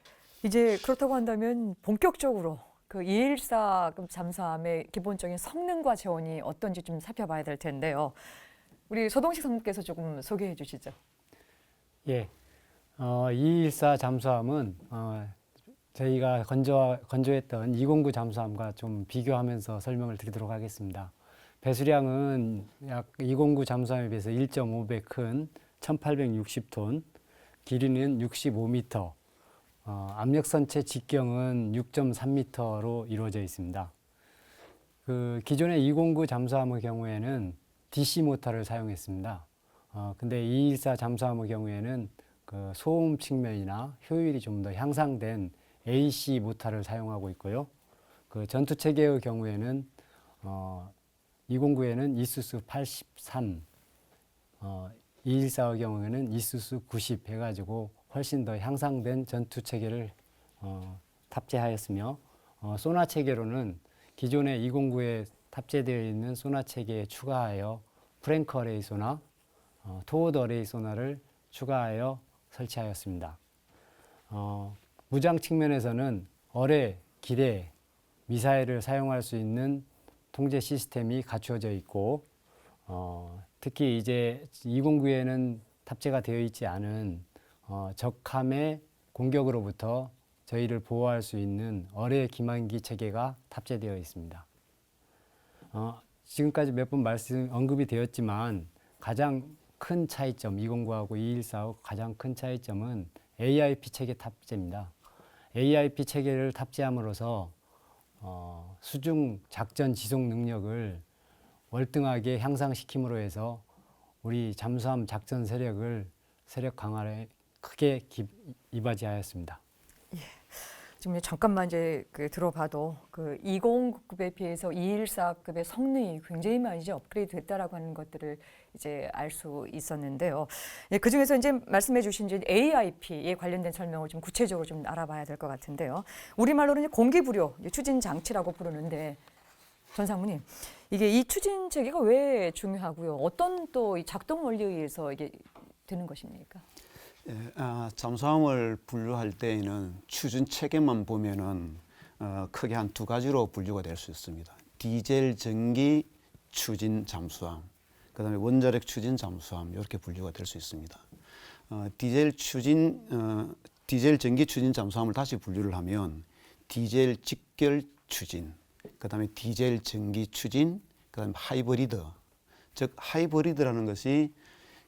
이제 그렇다고 한다면 본격적으로 그 214급 잠수함의 기본적인 성능과 재원이 어떤지 좀 살펴봐야 될 텐데요. 우리 소동식 상무께서 조금 소개해 주시죠. 예, 214 잠수함은 저희가 건조했던 209 잠수함과 좀 비교하면서 설명을 드리도록 하겠습니다. 배수량은 약 209 잠수함에 비해서 1.5배 큰 1860톤, 길이는 65m, 압력선체 직경은 6.3m로 이루어져 있습니다. 그 기존의 209 잠수함의 경우에는 DC 모터를 사용했습니다. 근데 214 잠수함의 경우에는 그 소음 측면이나 효율이 좀 더 향상된 AC 모터를 사용하고 있고요. 그 전투 체계의 경우에는 209에는 이수스 83, 214의 경우에는 이수스 90 해가지고 훨씬 더 향상된 전투 체계를 탑재하였으며 소나 체계로는 기존의 209에 탑재되어 있는 소나 체계에 추가하여 프랭크 어레이 소나, 토워드 어레이 소나를 추가하여 설치하였습니다. 무장 측면에서는 어뢰, 기뢰, 미사일을 사용할 수 있는 통제 시스템이 갖추어져 있고 특히 이제 209에는 탑재가 되어 있지 않은 적함의 공격으로부터 저희를 보호할 수 있는 어뢰 기만기 체계가 탑재되어 있습니다. 지금까지 몇 번 언급이 되었지만 가장 큰 차이점, 209하고 214하고 가장 큰 차이점은 AIP 체계 탑재입니다. AIP 체계를 탑재함으로써 수중 작전 지속 능력을 월등하게 향상시킴으로 해서 우리 잠수함 작전 세력 강화에 크게 이바지하였습니다. 지금 잠깐만 이제 들어봐도 그 209급에 비해서 214급의 성능이 굉장히 많이 이제 업그레이드 됐다라고 하는 것들을 이제 알 수 있었는데요. 예, 그 중에서 이제 말씀해주신 이제 AIP에 관련된 설명을 좀 구체적으로 좀 알아봐야 될 것 같은데요. 우리말로는 이제 공기부료 추진 장치라고 부르는데 전 상무님, 이게 이 추진 체계가 왜 중요하고요? 어떤 또 이 작동 원리에 의해서 이게 되는 것입니까? 잠수함을 분류할 때에는 추진 체계만 보면은 크게 한 두 가지로 분류가 될 수 있습니다. 디젤 전기 추진 잠수함, 그다음에 원자력 추진 잠수함 이렇게 분류가 될 수 있습니다. 디젤 전기 추진 잠수함을 다시 분류를 하면 디젤 직결 추진, 그다음에 디젤 전기 추진, 그다음에 하이브리드. 즉 하이브리드라는 것이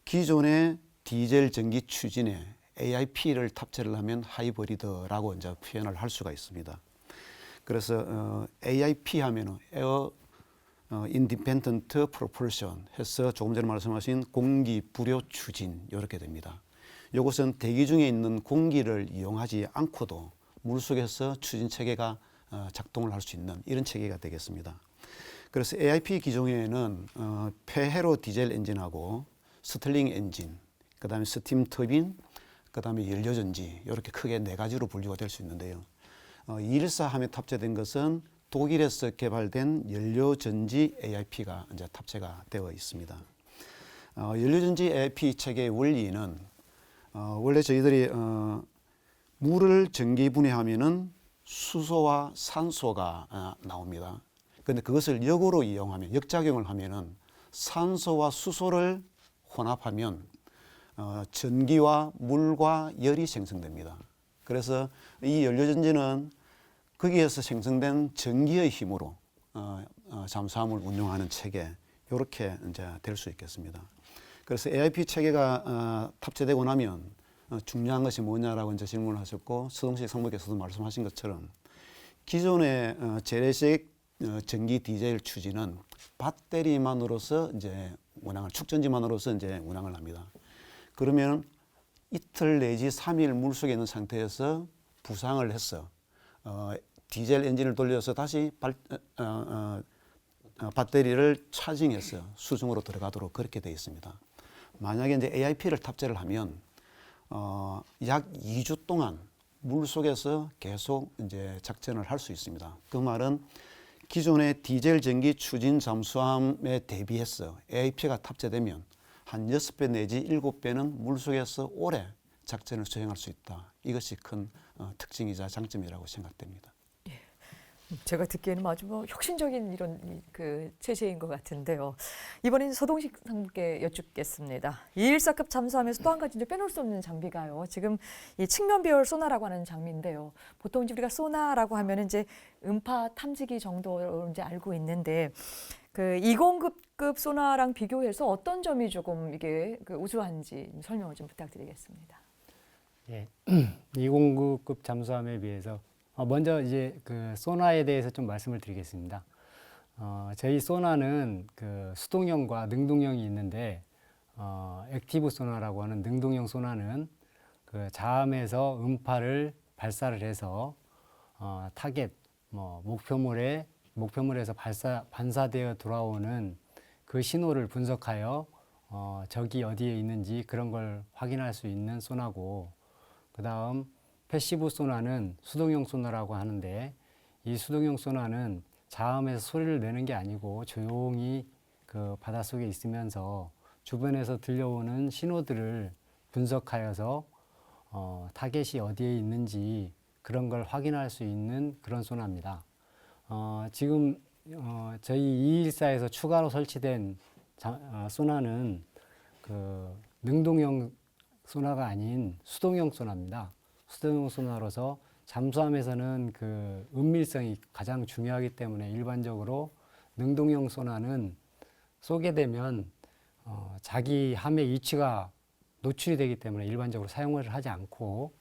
기존의 디젤 전기 추진에 AIP를 탑재를 하면 하이브리드라고 이제 표현을 할 수가 있습니다. 그래서 AIP 하면은 에어 인디펜던트 프로펄션 해서 조금 전에 말씀하신 공기 불요 추진 이렇게 됩니다. 이것은 대기 중에 있는 공기를 이용하지 않고도 물속에서 추진 체계가 작동을 할 수 있는 이런 체계가 되겠습니다. 그래서 AIP 기종에는 폐회로 디젤 엔진하고 스틀링 엔진, 그다음에 스팀 터빈, 그다음에 연료전지 이렇게 크게 네 가지로 분류가 될 수 있는데요. 214함에 탑재된 것은 독일에서 개발된 연료전지 AIP가 이제 탑재가 되어 있습니다. 연료전지 AIP 체계의 원리는 원래 저희들이 물을 전기 분해하면은 수소와 산소가 나옵니다. 그런데 그것을 역으로 이용하면, 역작용을 하면은 산소와 수소를 혼합하면 전기와 물과 열이 생성됩니다. 그래서 이 연료전지는 거기에서 생성된 전기의 힘으로 잠수함을 운용하는 체계, 이렇게 이제 될 수 있겠습니다. 그래서 AIP 체계가 탑재되고 나면 중요한 것이 뭐냐라고 이제 질문을 하셨고, 서동식 상무께서도 말씀하신 것처럼 기존의 재래식 전기 디젤 추진은 배터리만으로서 이제 축전지만으로서 이제 운항을 합니다. 그러면 이틀 내지 3일 물속에 있는 상태에서 부상을 해서 디젤 엔진을 돌려서 다시 배터리를 차징해서 수중으로 들어가도록 그렇게 되어 있습니다. 만약에 이제 AIP를 탑재를 하면 약 2주 동안 물속에서 계속 이제 작전을 할 수 있습니다. 그 말은 기존의 디젤 전기 추진 잠수함에 대비해서 AIP가 탑재되면 한 6배 내지 7배는 물속에서 오래 작전을 수행할 수 있다. 이것이 큰 특징이자 장점이라고 생각됩니다. 제가 듣기에는 아주 혁신적인 이런 체제인 것 같은데요. 이번엔 서동식 상무께 여쭙겠습니다. 214급 잠수함에서 또 한 가지 이제 빼놓을 수 없는 장비가요. 지금 이 측면 배열 소나라고 하는 장비인데요. 보통 이제 우리가 소나라고 하면 이제 음파 탐지기 정도로 이제 알고 있는데 그 209급 소나랑 비교해서 어떤 점이 조금 이게 우수한지 설명을 좀 부탁드리겠습니다. 예, 209급 잠수함에 비해서 먼저 이제 그 소나에 대해서 좀 말씀을 드리겠습니다. 저희 소나는 그 수동형과 능동형이 있는데 액티브 소나라고 하는 능동형 소나는 그 자암에서 음파를 발사를 해서 타겟 목표물에서 반사되어 돌아오는 그 신호를 분석하여 적이 어디에 있는지 그런 걸 확인할 수 있는 소나고, 그다음 패시브 소나는 수동형 소나라고 하는데, 이 수동형 소나는 자음에서 소리를 내는 게 아니고 조용히 그 바닷속에 있으면서 주변에서 들려오는 신호들을 분석하여서 타겟이 어디에 있는지 그런 걸 확인할 수 있는 그런 소나입니다. 지금 저희 214에서 추가로 설치된 소나는 그 능동형 소나가 아닌 수동형 소나입니다. 수동형 소나로서 잠수함에서는 그 은밀성이 가장 중요하기 때문에 일반적으로 능동형 소나는 쏘게 되면 자기 함의 위치가 노출이 되기 때문에 일반적으로 사용을 하지 않고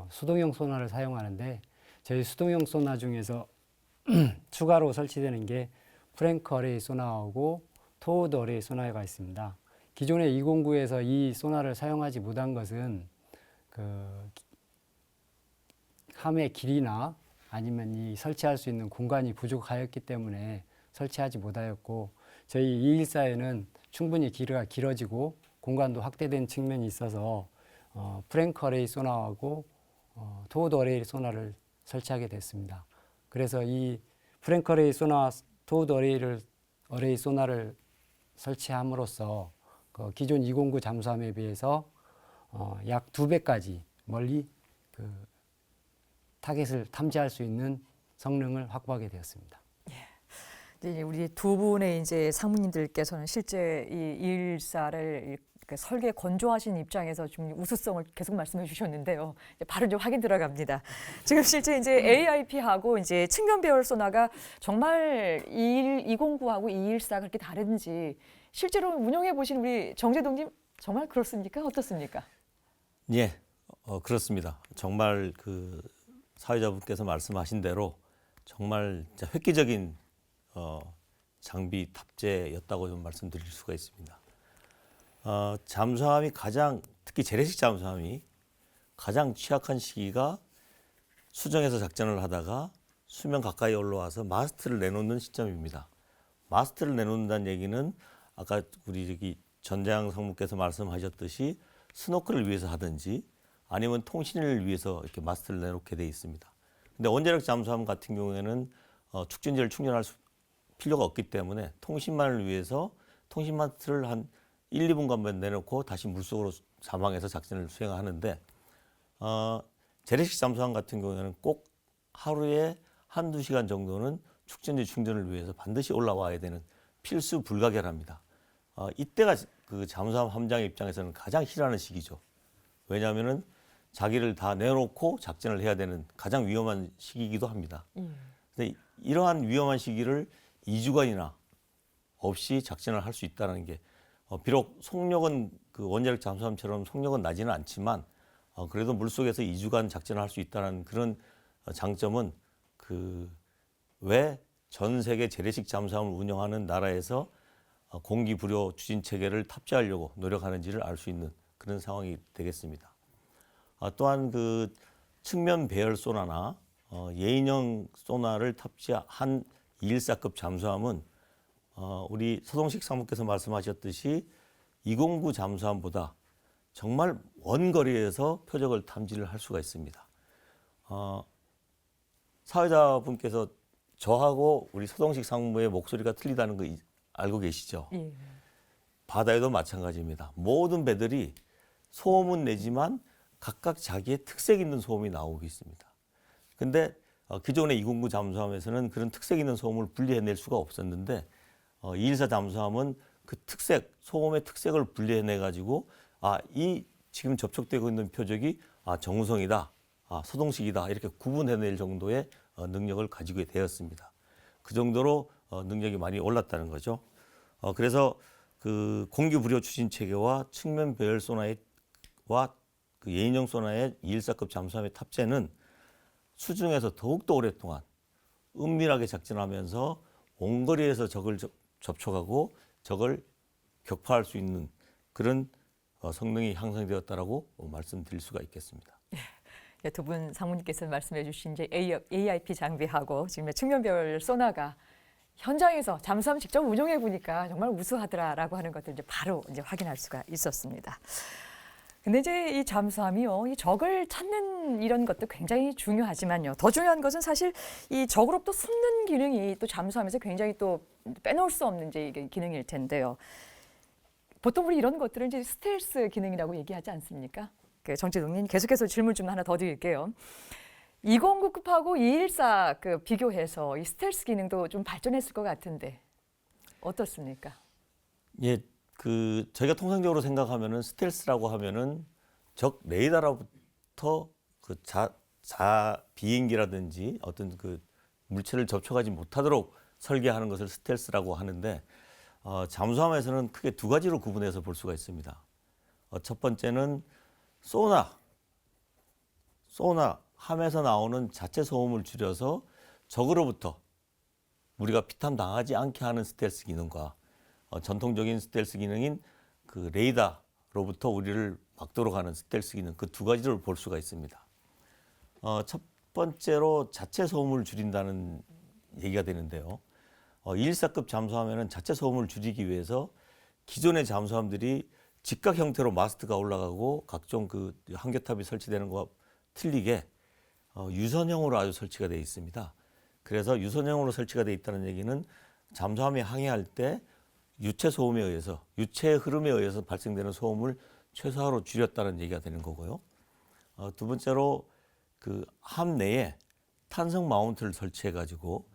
수동형 소나를 사용하는데, 저희 수동형 소나 중에서 추가로 설치되는 게 프랭크 어레이 소나하고 토우드 어레이 소나가 있습니다. 기존의 209에서 이 소나를 사용하지 못한 것은 그 함의 길이나 아니면 이 설치할 수 있는 공간이 부족하였기 때문에 설치하지 못하였고, 저희 214에는 충분히 길이가 길어지고 공간도 확대된 측면이 있어서 프랭크 어레이 소나하고 토우드 어레이 소나를 설치하게 됐습니다. 그래서 이 프랭크 어레이 소나, 토우드 어레이 소나를 설치함으로써 그 기존 209 잠수함에 비해서 약 2배까지 멀리 그 타겟을 탐지할 수 있는 성능을 확보하게 되었습니다. 이제 우리 두 분의 이제 상무님들께서는 실제 이 214를 설계 건조하신 입장에서 좀 우수성을 계속 말씀해 주셨는데요. 이제 바로 좀 확인 들어갑니다. 지금 실제 이제 AIP하고 이제 측면 배열 소나가 정말 209하고 214가 그렇게 다른지 실제로 운영해 보신 우리 정재동님 정말 그렇습니까? 어떻습니까? 예, 그렇습니다. 정말 그 사회자분께서 말씀하신 대로 정말 진짜 획기적인 장비 탑재였다고 좀 말씀드릴 수가 있습니다. 잠수함이 특히 재래식 잠수함이 가장 취약한 시기가 수정에서 작전을 하다가 수면 가까이 올라와서 마스트를 내놓는 시점입니다. 마스트를 내놓는다는 얘기는 아까 우리 저기 전장 상무께서 말씀하셨듯이 스노클을 위해서 하든지 아니면 통신을 위해서 이렇게 마스트를 내놓게 돼 있습니다. 근데 원자력 잠수함 같은 경우에는 축전지를 충전할 필요가 없기 때문에 통신만을 위해서 통신 마스트를 한 1, 2분간 내놓고 다시 물속으로 사망해서 작전을 수행하는데, 재래식 잠수함 같은 경우에는 꼭 하루에 한두 시간 정도는 축전지 충전을 위해서 반드시 올라와야 되는 필수 불가결합니다. 이때가 그 잠수함 함장 입장에서는 가장 싫어하는 시기죠. 왜냐하면은 자기를 다 내놓고 작전을 해야 되는 가장 위험한 시기이기도 합니다. 근데 이러한 위험한 시기를 2주간이나 없이 작전을 할 수 있다는 게 비록 속력은 그 원자력 잠수함처럼 속력은 나지는 않지만 그래도 물속에서 2주간 작전을 할 수 있다는 그런 장점은 왜 전 세계 재래식 잠수함을 운영하는 나라에서 공기 불요 추진 체계를 탑재하려고 노력하는지를 알 수 있는 그런 상황이 되겠습니다. 또한 그 측면 배열 소나나 예인형 소나를 탑재한 214급 잠수함은 우리 서동식 상무께서 말씀하셨듯이 209 잠수함보다 정말 먼 거리에서 표적을 탐지를 할 수가 있습니다. 사회자분께서 저하고 우리 서동식 상무의 목소리가 틀리다는 거 알고 계시죠? 예. 바다에도 마찬가지입니다. 모든 배들이 소음은 내지만 각각 자기의 특색 있는 소음이 나오고 있습니다. 근데 기존의 209 잠수함에서는 그런 특색 있는 소음을 분리해낼 수가 없었는데 214 잠수함은 그 소음의 특색을 분리해내가지고 이 지금 접촉되고 있는 표적이 정우성이다, 서동식이다 이렇게 구분해낼 정도의 능력을 가지게 되었습니다. 그 정도로 능력이 많이 올랐다는 거죠. 그래서 그 공기 불요 추진 체계와 측면 배열 소나와 그 예인형 소나의 214급 잠수함의 탑재는 수중에서 더욱더 오랫동안 은밀하게 작전하면서 원거리에서 적을 접촉하고 적을 격파할 수 있는 그런 성능이 향상되었다라고 말씀드릴 수가 있겠습니다. 두 분 상무님께서 말씀해 주신 이제 AIP 장비하고 지금 측면별 소나가 현장에서 잠수함 직접 운용해 보니까 정말 우수하더라라고 하는 것들 이제 바로 이제 확인할 수가 있었습니다. 근데 이제 이 잠수함이요, 이 적을 찾는 이런 것도 굉장히 중요하지만요. 더 중요한 것은 사실 이 적으로부터 숨는 기능이 또 잠수함에서 굉장히 또 빼놓을 수 없는 이제 이게 기능일 텐데요. 보통 우리 이런 것들은 이제 스텔스 기능이라고 얘기하지 않습니까? 정재동님 계속해서 질문 좀 하나 더 드릴게요. 209급하고 214급 비교해서 이 스텔스 기능도 좀 발전했을 것 같은데 어떻습니까? 예, 저희가 통상적으로 생각하면은 스텔스라고 하면은 적 레이더로부터 그 비행기라든지 어떤 그 물체를 접촉하지 못하도록 설계하는 것을 스텔스라고 하는데 잠수함에서는 크게 두 가지로 구분해서 볼 수가 있습니다. 첫 번째는 소나 함에서 나오는 자체 소음을 줄여서 적으로부터 우리가 피탐 당하지 않게 하는 스텔스 기능과 전통적인 스텔스 기능인 그 레이더로부터 우리를 막도록 하는 스텔스 기능, 그 두 가지를 볼 수가 있습니다. 첫 번째로 자체 소음을 줄인다는 얘기가 되는데요. 214급 잠수함에는 자체 소음을 줄이기 위해서 기존의 잠수함들이 직각 형태로 마스트가 올라가고 각종 그 항교탑이 설치되는 것과 틀리게 유선형으로 아주 설치가 되어 있습니다. 그래서 유선형으로 설치가 되어 있다는 얘기는 잠수함이 항해할 때 유체 소음에 의해서, 유체의 흐름에 의해서 발생되는 소음을 최소화로 줄였다는 얘기가 되는 거고요. 두 번째로 그 함 내에 탄성 마운트를 설치해 가지고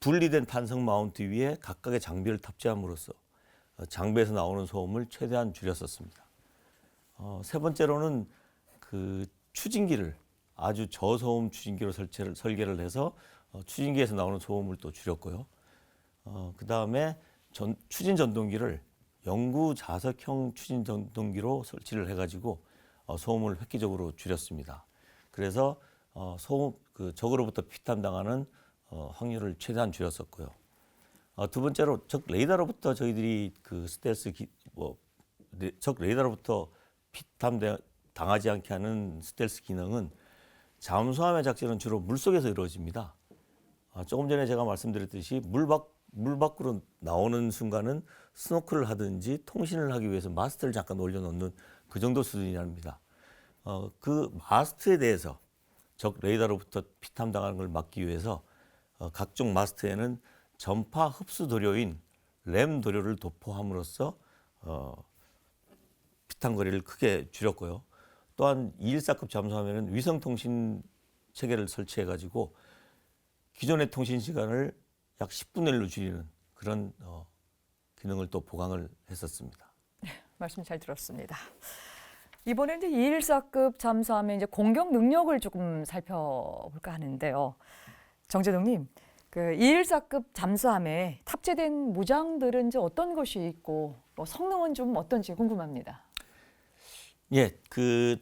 분리된 탄성 마운트 위에 각각의 장비를 탑재함으로써 장비에서 나오는 소음을 최대한 줄였었습니다. 세 번째로는 그 추진기를 아주 저소음 추진기로 설계를 해서 추진기에서 나오는 소음을 또 줄였고요. 그 다음에 추진 전동기를 영구 자석형 추진 전동기로 설치를 해가지고 소음을 획기적으로 줄였습니다. 그래서 적으로부터 피탐당하는 확률을 최대한 줄였었고요. 두 번째로 적 레이더로부터 저희들이 그 적 레이더로부터 피탐 당하지 않게 하는 스텔스 기능은 잠수함의 작전은 주로 물속에서 이루어집니다. 조금 전에 제가 말씀드렸듯이 물 밖으로 나오는 순간은 스노클을 하든지 통신을 하기 위해서 마스트를 잠깐 올려놓는 그 정도 수준이랍니다. 그 마스트에 대해서 적 레이더로부터 피탐 당하는 걸 막기 위해서 각종 마스트에는 전파 흡수 도료인 램 도료를 도포함으로써 피탐 거리를 크게 줄였고요. 또한 214급 잠수함에는 위성통신 체계를 설치해 가지고 기존의 통신 시간을 약 10분의 1로 줄이는 그런 기능을 또 보강을 했었습니다. 말씀 잘 들었습니다. 이번에 이제 214급 잠수함의 이제 공격 능력을 조금 살펴볼까 하는데요. 정재동님, 그 214급 잠수함에 탑재된 무장들은 이제 어떤 것이 있고 성능은 좀 어떤지 궁금합니다. 예, 그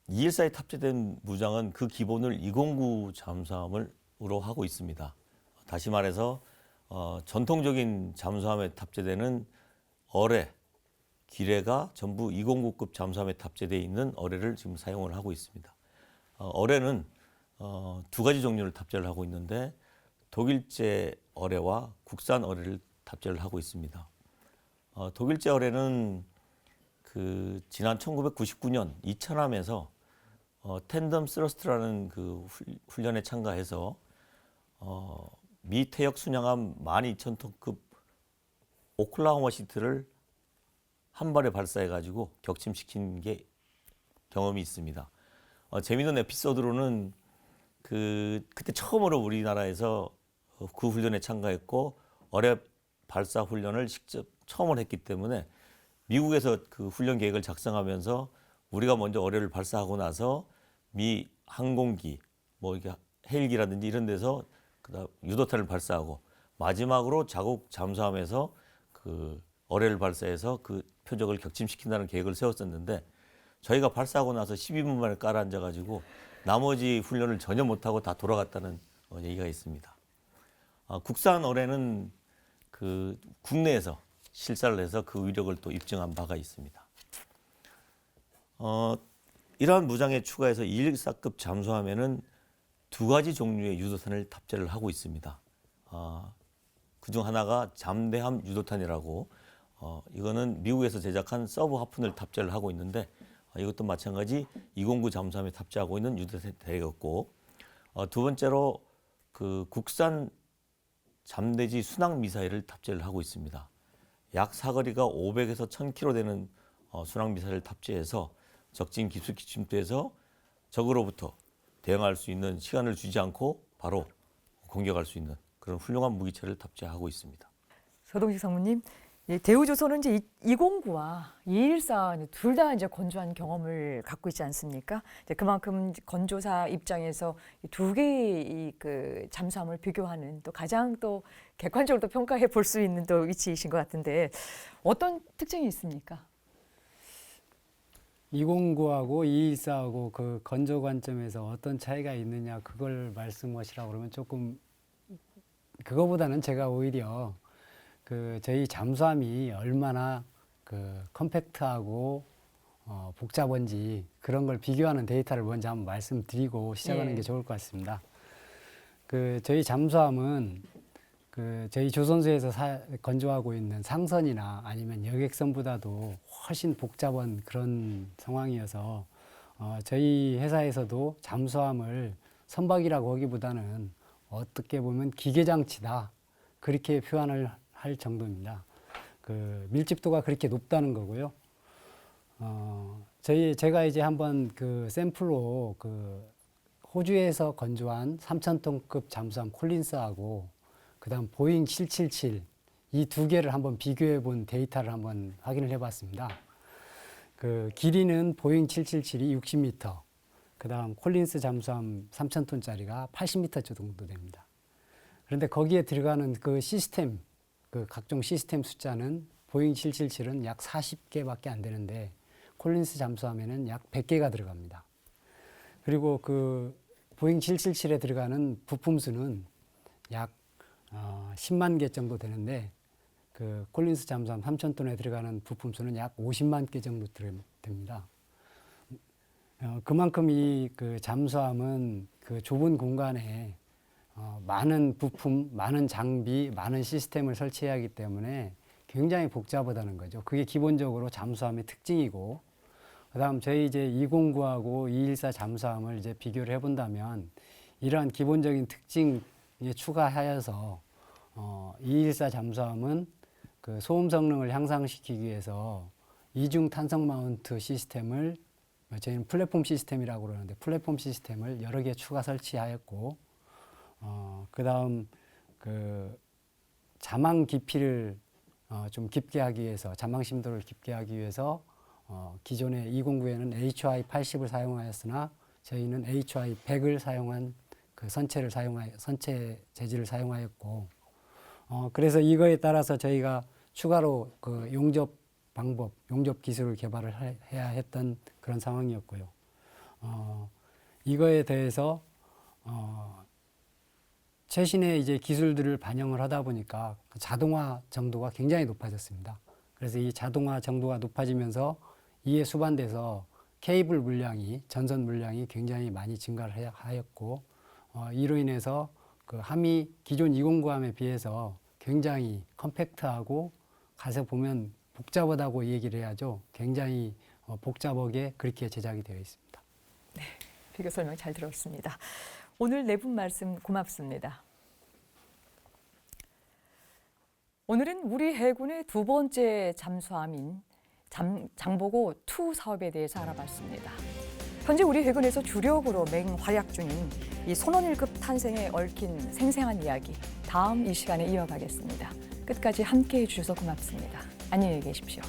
214에 탑재된 무장은 그 기본을 209 잠수함으로 하고 있습니다. 다시 말해서 전통적인 잠수함에 탑재되는 어뢰, 기뢰가 전부 209급 잠수함에 탑재되어 있는 어뢰를 지금 사용을 하고 있습니다. 어뢰는 두 가지 종류를 탑재를 하고 있는데 독일제 어뢰와 국산 어뢰를 탑재를 하고 있습니다. 독일제 어뢰는 그 지난 1999년 이천함에서 텐덤 스러스트라는 그 훈련에 참가해서 미 태역 순양함 12,000톤급 오클라호마 시티를 한 발에 발사해 가지고 격침시킨 게 경험이 있습니다. 재미있는 에피소드로는 그때 처음으로 우리나라에서 그 훈련에 참가했고 어뢰 발사 훈련을 직접 처음으로 했기 때문에 미국에서 그 훈련 계획을 작성하면서 우리가 먼저 어뢰를 발사하고 나서 미 항공기, 뭐 이렇게 헬기라든지 이런 데서 그다음 유도탄을 발사하고 마지막으로 자국 잠수함에서 그 어뢰를 발사해서 그 표적을 격침시킨다는 계획을 세웠었는데 저희가 발사하고 나서 12분 만에 깔아앉아가지고 나머지 훈련을 전혀 못하고 다 돌아갔다는 얘기가 있습니다. 국산 어뢰는 그 국내에서 실사를 해서 그 위력을 또 입증한 바가 있습니다. 이러한 무장에 추가해서 214급 잠수함에는 2가지 종류의 유도탄을 탑재를 하고 있습니다. 그중 하나가 잠대함 유도탄이라고 이거는 미국에서 제작한 서브 하푼을 탑재를 하고 있는데 이것도 마찬가지 209 잠수함에 탑재하고 있는 유도탄이 되었고 두 번째로 그 국산 잠대지 순항 미사일을 탑재를 하고 있습니다. 약 사거리가 500에서 1000km 되는 순항 미사일을 탑재해서 적진 깊숙이 침투해서 적으로부터 대응할 수 있는 시간을 주지 않고 바로 공격할 수 있는 그런 훌륭한 무기체를 탑재하고 있습니다. 서동식 상무님, 대우조선은 이제 209와 214 둘 다 이제 건조한 경험을 갖고 있지 않습니까? 이제 그만큼 건조사 입장에서 두 개의 그 잠수함을 비교하는 또 가장 또 객관적으로 또 평가해 볼 수 있는 또 위치이신 것 같은데 어떤 특징이 있습니까? 209하고 214하고 그 건조 관점에서 어떤 차이가 있느냐 그걸 말씀하시라고 그러면 조금 그거보다는 제가 오히려 그 저희 잠수함이 얼마나 그 컴팩트하고 복잡한지 그런 걸 비교하는 데이터를 먼저 한번 말씀드리고 시작하는 게 좋을 것 같습니다. 그 저희 잠수함은 그 저희 조선소에서 건조하고 있는 상선이나 아니면 여객선보다도 훨씬 복잡한 그런 상황이어서 저희 회사에서도 잠수함을 선박이라고 하기보다는 어떻게 보면 기계장치다 그렇게 표현을 할 정도입니다. 그 밀집도가 그렇게 높다는 거고요. 제가 이제 한번 그 샘플로 그 호주에서 건조한 3,000톤급 잠수함 콜린스하고 그다음 보잉 777 이 두 개를 한번 비교해 본 데이터를 한번 확인을 해봤습니다. 그 길이는 보잉 777이 60m, 그다음 콜린스 잠수함 3,000톤짜리가 80m 정도 됩니다. 그런데 거기에 들어가는 그 시스템, 그 각종 시스템 숫자는 보잉 777은 약 40개밖에 안 되는데 콜린스 잠수함에는 약 100개가 들어갑니다. 그리고 그 보잉 777에 들어가는 부품 수는 약 10만 개 정도 되는데 그 콜린스 잠수함 3,000톤에 들어가는 부품 수는 약 50만 개 정도 됩니다. 그만큼 이 그 잠수함은 그 좁은 공간에 많은 부품, 많은 장비, 많은 시스템을 설치해야 하기 때문에 굉장히 복잡하다는 거죠. 그게 기본적으로 잠수함의 특징이고, 그다음 저희 이제 209하고 214 잠수함을 이제 비교를 해본다면 이러한 기본적인 특징에 추가하여서 214 잠수함은 그 소음 성능을 향상시키기 위해서 이중 탄성 마운트 시스템을 저희는 플랫폼 시스템이라고 그러는데 플랫폼 시스템을 여러 개 추가 설치하였고, 그다음 그 자망 깊이를 좀 깊게 하기 위해서 자망 심도를 깊게 하기 위해서 기존의 209에는 HY 80을 사용하였으나 저희는 HY 100을 사용한 그 선체 재질을 사용하였고, 그래서 이거에 따라서 저희가 추가로 그 용접 방법, 용접 기술을 개발을 해야 했던 그런 상황이었고요. 이거에 대해서 최신의 이제 기술들을 반영을 하다 보니까 자동화 정도가 굉장히 높아졌습니다. 그래서 이 자동화 정도가 높아지면서 이에 수반돼서 케이블 물량이, 전선 물량이 굉장히 많이 증가를 하였고, 이로 인해서 그 함이 기존 209함에 비해서 굉장히 컴팩트하고 가서 보면 복잡하다고 얘기를 해야죠. 굉장히 복잡하게 그렇게 제작이 되어 있습니다. 네, 비교 설명 잘 들었습니다. 오늘 네 분 말씀 고맙습니다. 오늘은 우리 해군의 두 번째 잠수함인 장보고 2 사업에 대해서 알아봤습니다. 현재 우리 해군에서 주력으로 맹활약 중인 이 손원 1급 탄생에 얽힌 생생한 이야기, 다음 이 시간에 이어가겠습니다. 끝까지 함께해 주셔서 고맙습니다. 안녕히 계십시오.